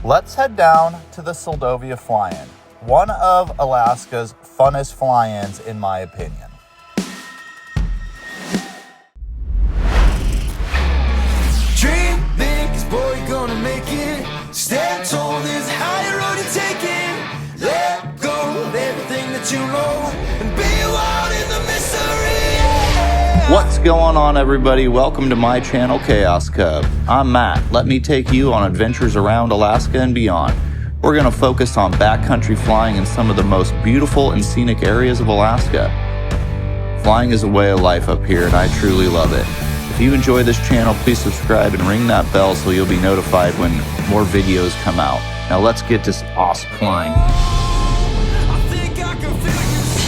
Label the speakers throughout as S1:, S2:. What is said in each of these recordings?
S1: Let's head down to the Seldovia fly-in, one of Alaska's funnest fly-ins in my opinion.
S2: Dream big, 'cause boy, you're gonna make it. Stand tall, there's a higher road you're taking. Let go of everything that you know and be wild in the mystery. Yeah.
S1: What's going on, everybody? Welcome to my channel, Chaos Cub. I'm Matt. Let me take you on adventures around Alaska and beyond. We're going to focus on backcountry flying in some of the most beautiful and scenic areas of Alaska. Flying is a way of life up here, and I truly love it. If you enjoy this channel, please subscribe and ring that bell so you'll be notified when more videos come out. Now let's get this awesome flying.
S2: I think I can feel you say.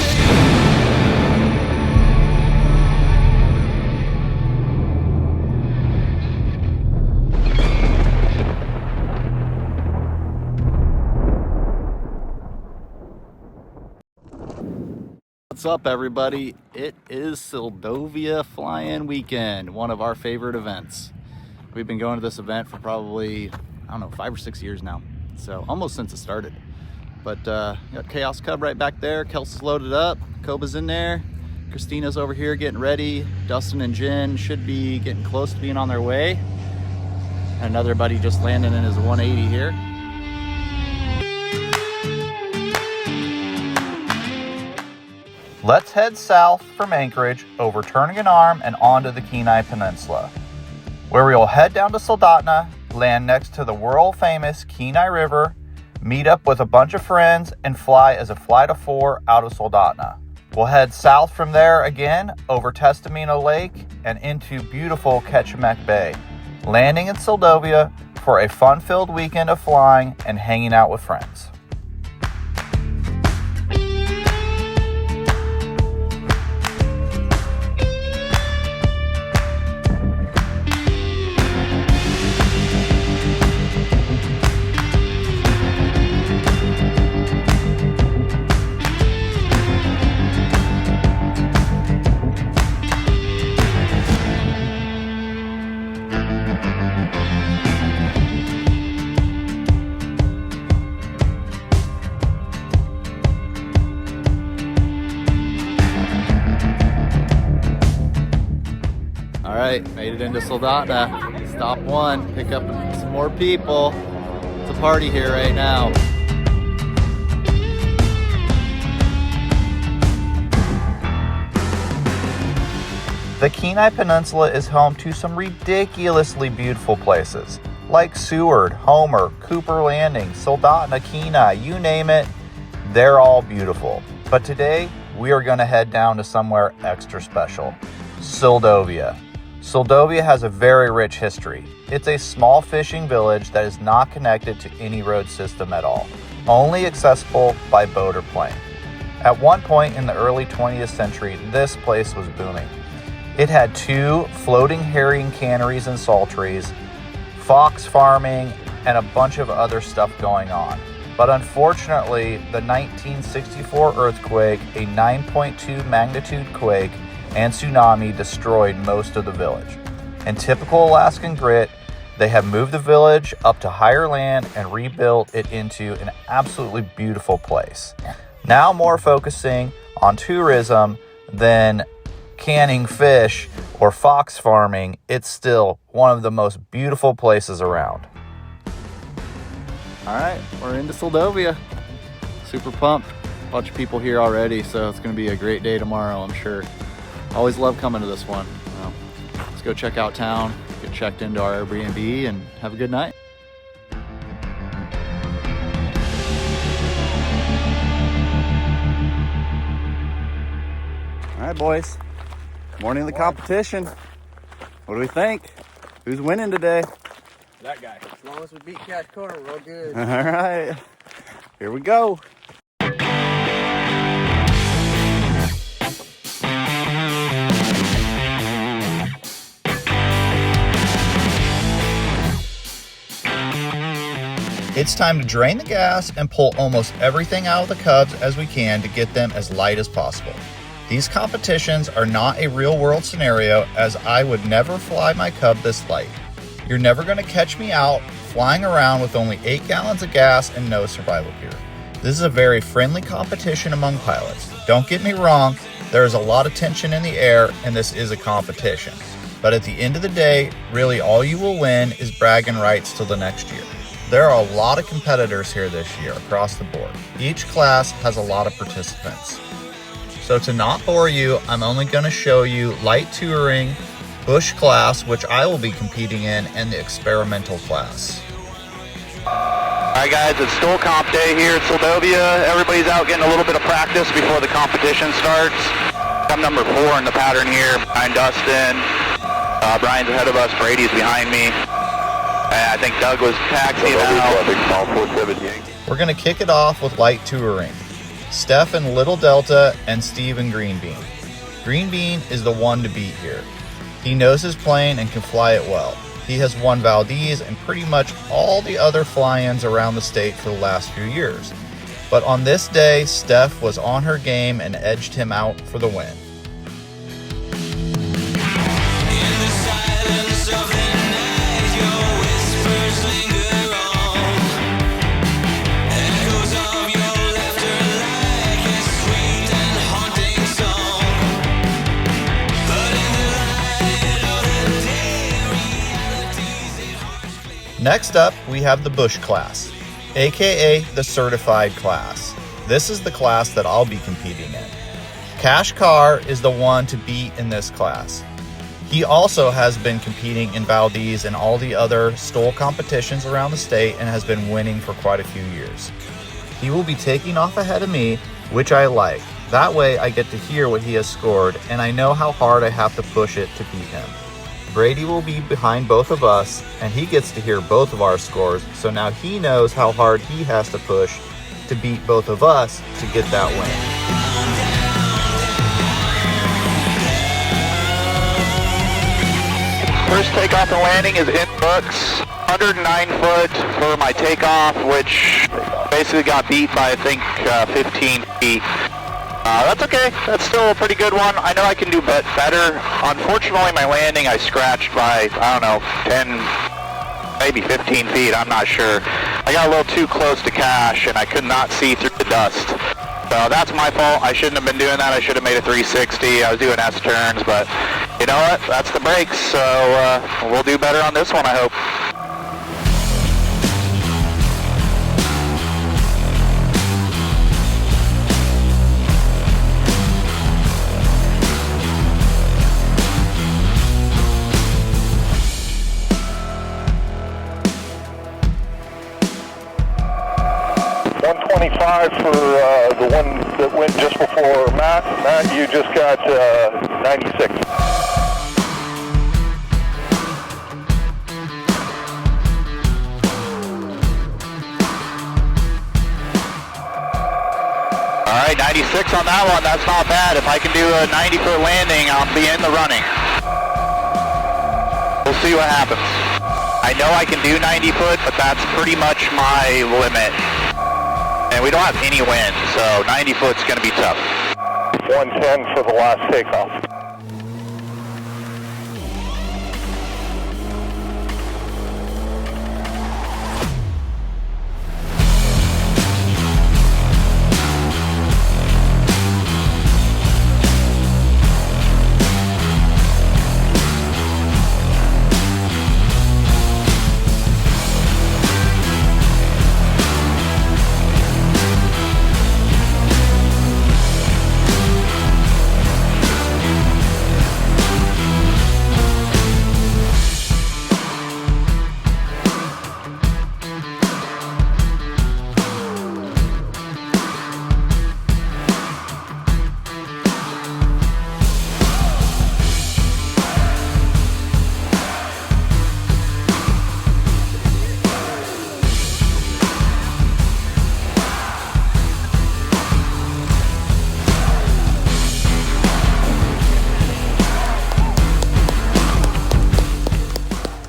S1: What's up, everybody? It is Seldovia fly-in weekend, one of our favorite events. We've been going to this event for probably, 5 or 6 years now. So almost since it started. But got Chaos Cub right back there. Kelsey's loaded up. Koba's in there. Christina's over here getting ready. Dustin and Jen should be getting close to being on their way. And another buddy just landing in his 180 here. Let's head south from Anchorage, over Turning an Arm and onto the Kenai Peninsula, where we will head down to Soldotna, land next to the world-famous Kenai River, meet up with a bunch of friends, and fly as a flight of 4 out of Soldotna. We'll head south from there again, over Testamino Lake, and into beautiful Ketchimek Bay, landing in Seldovia for a fun-filled weekend of flying and hanging out with friends. All right, made it into Soldotna. Stop one, pick up some more people. It's a party here right now. The Kenai Peninsula is home to some ridiculously beautiful places, like Seward, Homer, Cooper Landing, Soldotna, Kenai, you name it, they're all beautiful. But today, we are gonna head down to somewhere extra special, Seldovia. Seldovia has a very rich history. It's a small fishing village that is not connected to any road system at all, only accessible by boat or plane. At one point in the early 20th century, this place was booming. It had 2 floating herring canneries and salteries, fox farming, and a bunch of other stuff going on. But unfortunately, the 1964 earthquake, a 9.2 magnitude quake, and tsunami destroyed most of the village. In typical Alaskan grit, they have moved the village up to higher land and rebuilt it into an absolutely beautiful place. Now more focusing on tourism than canning fish or fox farming, it's still one of the most beautiful places around. All right, we're into Seldovia. Super pumped. Bunch of people here already, so it's gonna be a great day tomorrow, I'm sure. Always love coming to this one. Well, let's go check out town, get checked into our Airbnb, and have a good night. All right, boys. Morning of the competition. What do we think? Who's winning today?
S3: That guy. As long as we beat Cash Corner, we're all good.
S1: All right, here we go. It's time to drain the gas and pull almost everything out of the Cubs as we can to get them as light as possible. These competitions are not a real world scenario, as I would never fly my Cub this light. You're never going to catch me out flying around with only 8 gallons of gas and no survival gear. This is a very friendly competition among pilots. Don't get me wrong, there is a lot of tension in the air and this is a competition. But at the end of the day, really all you will win is bragging rights till the next year. There are a lot of competitors here this year across the board. Each class has a lot of participants. So to not bore you, I'm only going to show you light touring, bush class, which I will be competing in, and the experimental class.
S4: Alright guys, it's STOLL comp day here at Seldovia. Everybody's out getting a little bit of practice before the competition starts. I'm number 4 in the pattern here, behind Dustin. Brian's ahead of us, Brady's behind me. I think Doug was taxiing out.
S1: We're going to kick it off with light touring. Steph in Little Delta and Steve in Green Bean. Green Bean is the one to beat here. He knows his plane and can fly it well. He has won Valdez and pretty much all the other fly-ins around the state for the last few years. But on this day, Steph was on her game and edged him out for the win. Next up, we have the Bush class, aka the certified class. This is the class that I'll be competing in. Cash Carr is the one to beat in this class. He also has been competing in Valdez and all the other STOLL competitions around the state and has been winning for quite a few years. He will be taking off ahead of me, which I like. That way I get to hear what he has scored and I know how hard I have to push it to beat him. Brady will be behind both of us, and he gets to hear both of our scores, so now he knows how hard he has to push to beat both of us to get that win.
S4: First takeoff and landing is in books. 109 foot for my takeoff, which basically got beat by I think 15 feet. That's okay. That's still a pretty good one. I know I can do better. Unfortunately, my landing I scratched by, I don't know, 10, maybe 15 feet. I'm not sure. I got a little too close to Cash, and I could not see through the dust. So that's my fault. I shouldn't have been doing that. I should have made a 360. I was doing S turns, but you know what? That's the brakes. So we'll do better on this one, I hope.
S5: For the one that went just before Matt. Matt, you just got 96.
S4: All right, 96 on that one. That's not bad. If I can do a 90-foot landing, I'll be in the running. We'll see what happens. I know I can do 90 foot, but that's pretty much my limit. And we don't have any wind, so 90 foot's going to be tough.
S5: 110 for the last takeoff.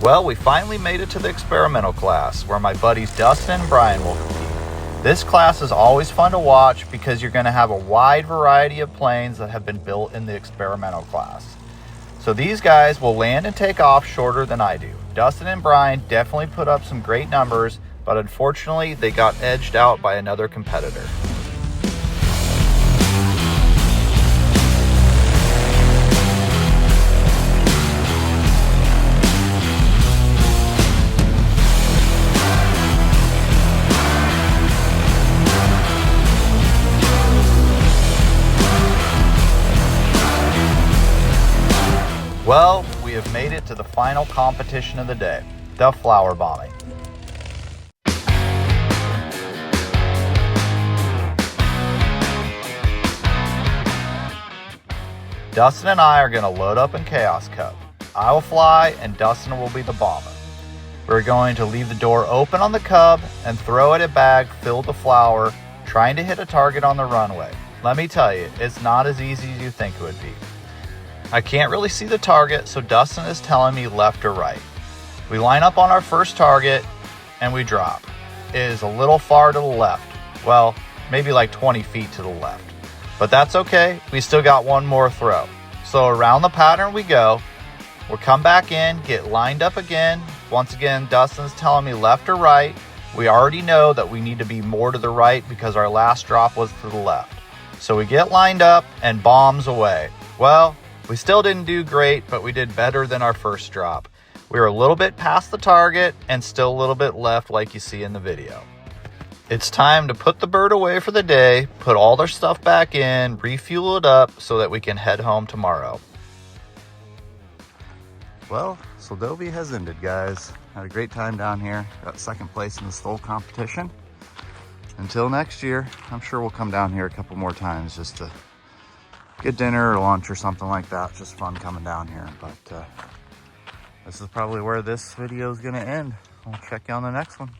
S1: Well, we finally made it to the experimental class, where my buddies Dustin and Brian will compete. This class is always fun to watch because you're going to have a wide variety of planes that have been built in the experimental class. So these guys will land and take off shorter than I do. Dustin and Brian definitely put up some great numbers, but unfortunately they got edged out by another competitor. Well, we have made it to the final competition of the day, the flower bombing. Dustin and I are going to load up in Chaos Cub. I will fly and Dustin will be the bomber. We're going to leave the door open on the Cub and throw it a bag filled with flour, trying to hit a target on the runway. Let me tell you, it's not as easy as you think it would be. I can't really see the target, so Dustin is telling me left or right. We line up on our first target and we drop. It is a little far to the left. Well, maybe like 20 feet to the left. But that's okay, we still got one more throw. So around the pattern we go. We'll come back in, get lined up again. Once again, Dustin's telling me left or right. We already know that we need to be more to the right because our last drop was to the left. So we get lined up and bombs away. Well, we still didn't do great, but we did better than our first drop. We were a little bit past the target and still a little bit left like you see in the video. It's time to put the bird away for the day, put all their stuff back in, refuel it up so that we can head home tomorrow. Well, Seldovia has ended, guys. Had a great time down here. Got second place in the STOLL competition. Until next year, I'm sure we'll come down here a couple more times just to get dinner or lunch or something like that. Just fun coming down here. But this is probably where this video is going to end. I'll check you on the next one.